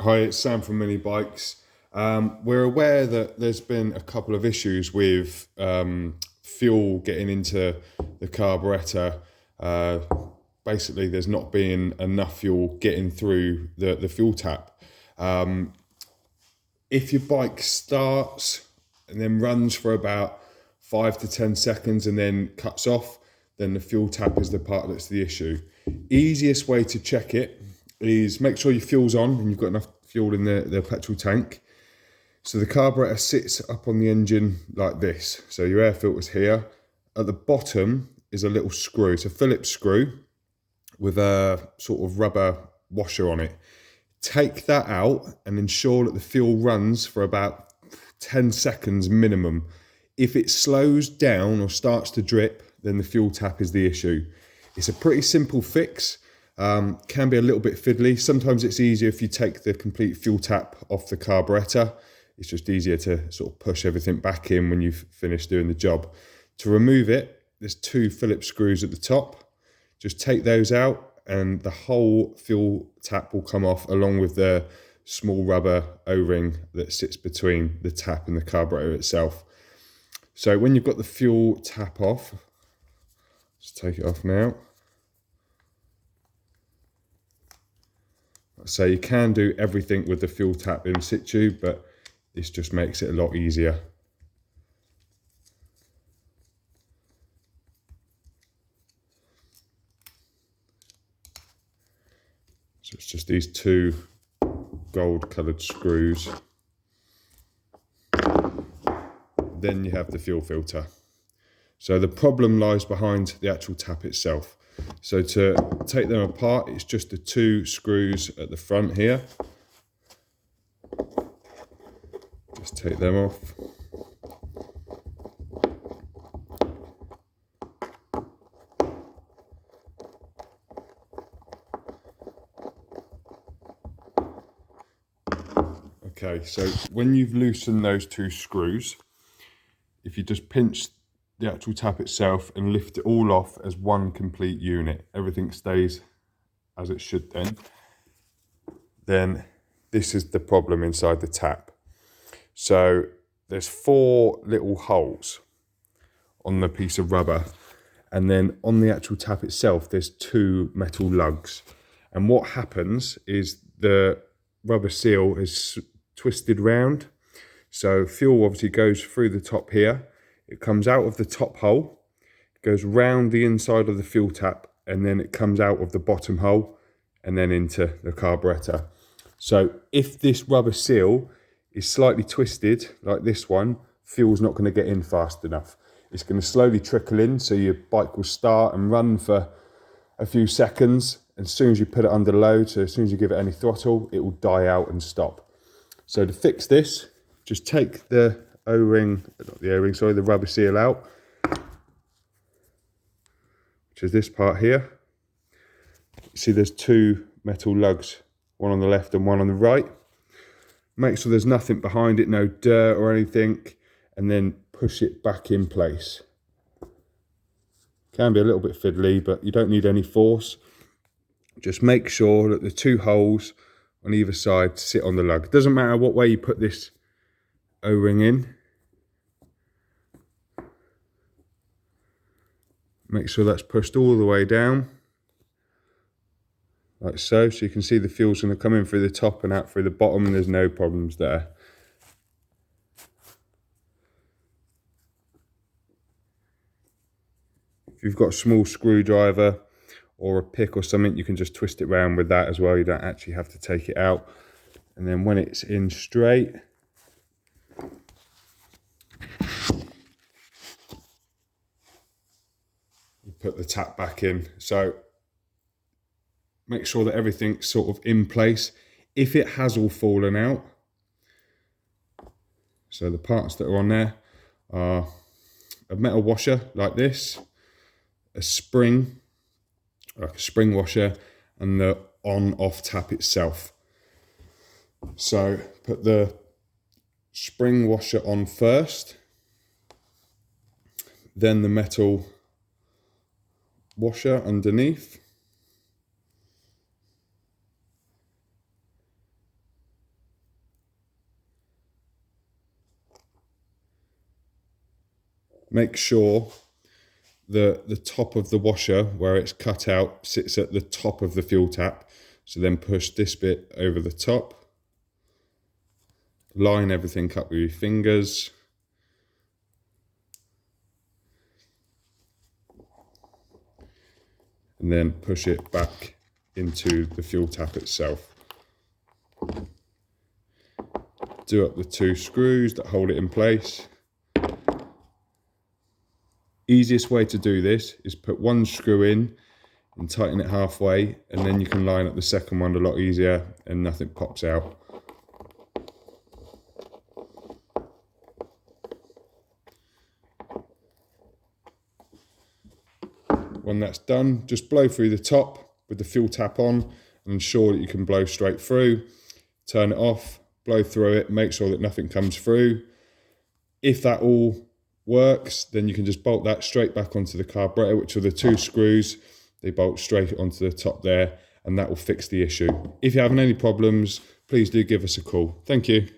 Hi, it's Sam from Mini Bikes. We're aware that there's been a couple of issues with fuel getting into the carburettor. Uh, Basically, there's not been enough fuel getting through the fuel tap. If your bike starts and then runs for about 5 to 10 seconds and then cuts off, then the fuel tap is the part that's the issue. Easiest way to check it is make sure your fuel's on and you've got enough fuel in the petrol tank. So the carburetor sits up on the engine like this. So your air filter's here. At the bottom is a little screw. It's a Phillips screw with a sort of rubber washer on it. Take that out and ensure that the fuel runs for about 10 seconds minimum. If it slows down or starts to drip, then the fuel tap is the issue. It's a pretty simple fix. Can be a little bit fiddly. Sometimes it's easier if you take the complete fuel tap off the carburetor. It's just easier to sort of push everything back in when you've finished doing the job. To remove it, there's two Phillips screws at the top. Just take those out and the whole fuel tap will come off along with the small rubber O-ring that sits between the tap and the carburetor itself. So when you've got the fuel tap off, just take it off now. So you can do everything with the fuel tap in situ, but this just makes it a lot easier. So it's just these two gold coloured screws. Then you have the fuel filter. So the problem lies behind the actual tap itself. So to take them apart, it's just the two screws at the front here. Just take them off. Okay, so when you've loosened those two screws, if you just pinch the actual tap itself and lift it all off as one complete unit, everything stays as it should then this is the problem inside the tap. So there's four little holes on the piece of rubber, and then on the actual tap itself there's two metal lugs, and what happens is the rubber seal is twisted round, so fuel obviously goes through the top here, it comes out of the top hole, goes round the inside of the fuel tap, and then it comes out of the bottom hole and then into the carburetor. So if this rubber seal is slightly twisted like this one, fuel's not going to get in fast enough. It's going to slowly trickle in, so your bike will start and run for a few seconds. As soon as you put it under load, so as soon as you give it any throttle, it will die out and stop. So to fix this, just take the O-ring, not the O-ring, sorry, the rubber seal out, which is this part here. You see there's two metal lugs, one on the left and one on the right. Make sure there's nothing behind it, no dirt or anything, and then push it back in place. Can be a little bit fiddly, but you don't need any force. Just make sure that the two holes on either side sit on the lug. Doesn't matter what way you put this O-ring in. Make sure that's pushed all the way down, like so. So you can see the fuel's going to come in through the top and out through the bottom, and there's no problems there. If you've got a small screwdriver or a pick or something, you can just twist it around with that as well. You don't actually have to take it out. And then when it's in straight, you put the tap back in. So make sure that everything's sort of in place. If it has all fallen out, so the parts that are on there are a metal washer like this, a spring, like a spring washer, and the on-off tap itself. So put the spring washer on first, then the metal washer underneath, make sure that the top of the washer, where it's cut out, sits at the top of the fuel tap. So then push this bit over the top. Line everything up with your fingers. And then push it back into the fuel tap itself. Do up the 2 screws that hold it in place. Easiest way to do this is put 1 screw in and tighten it halfway, and then you can line up the second one a lot easier and nothing pops out. When that's done, just blow through the top with the fuel tap on and ensure that you can blow straight through. Turn it off, blow through it, make sure that nothing comes through. If that all works, then you can just bolt that straight back onto the carburetor, which are the 2 screws. They bolt straight onto the top there, and that will fix the issue. If you're having any problems, please do give us a call. Thank you.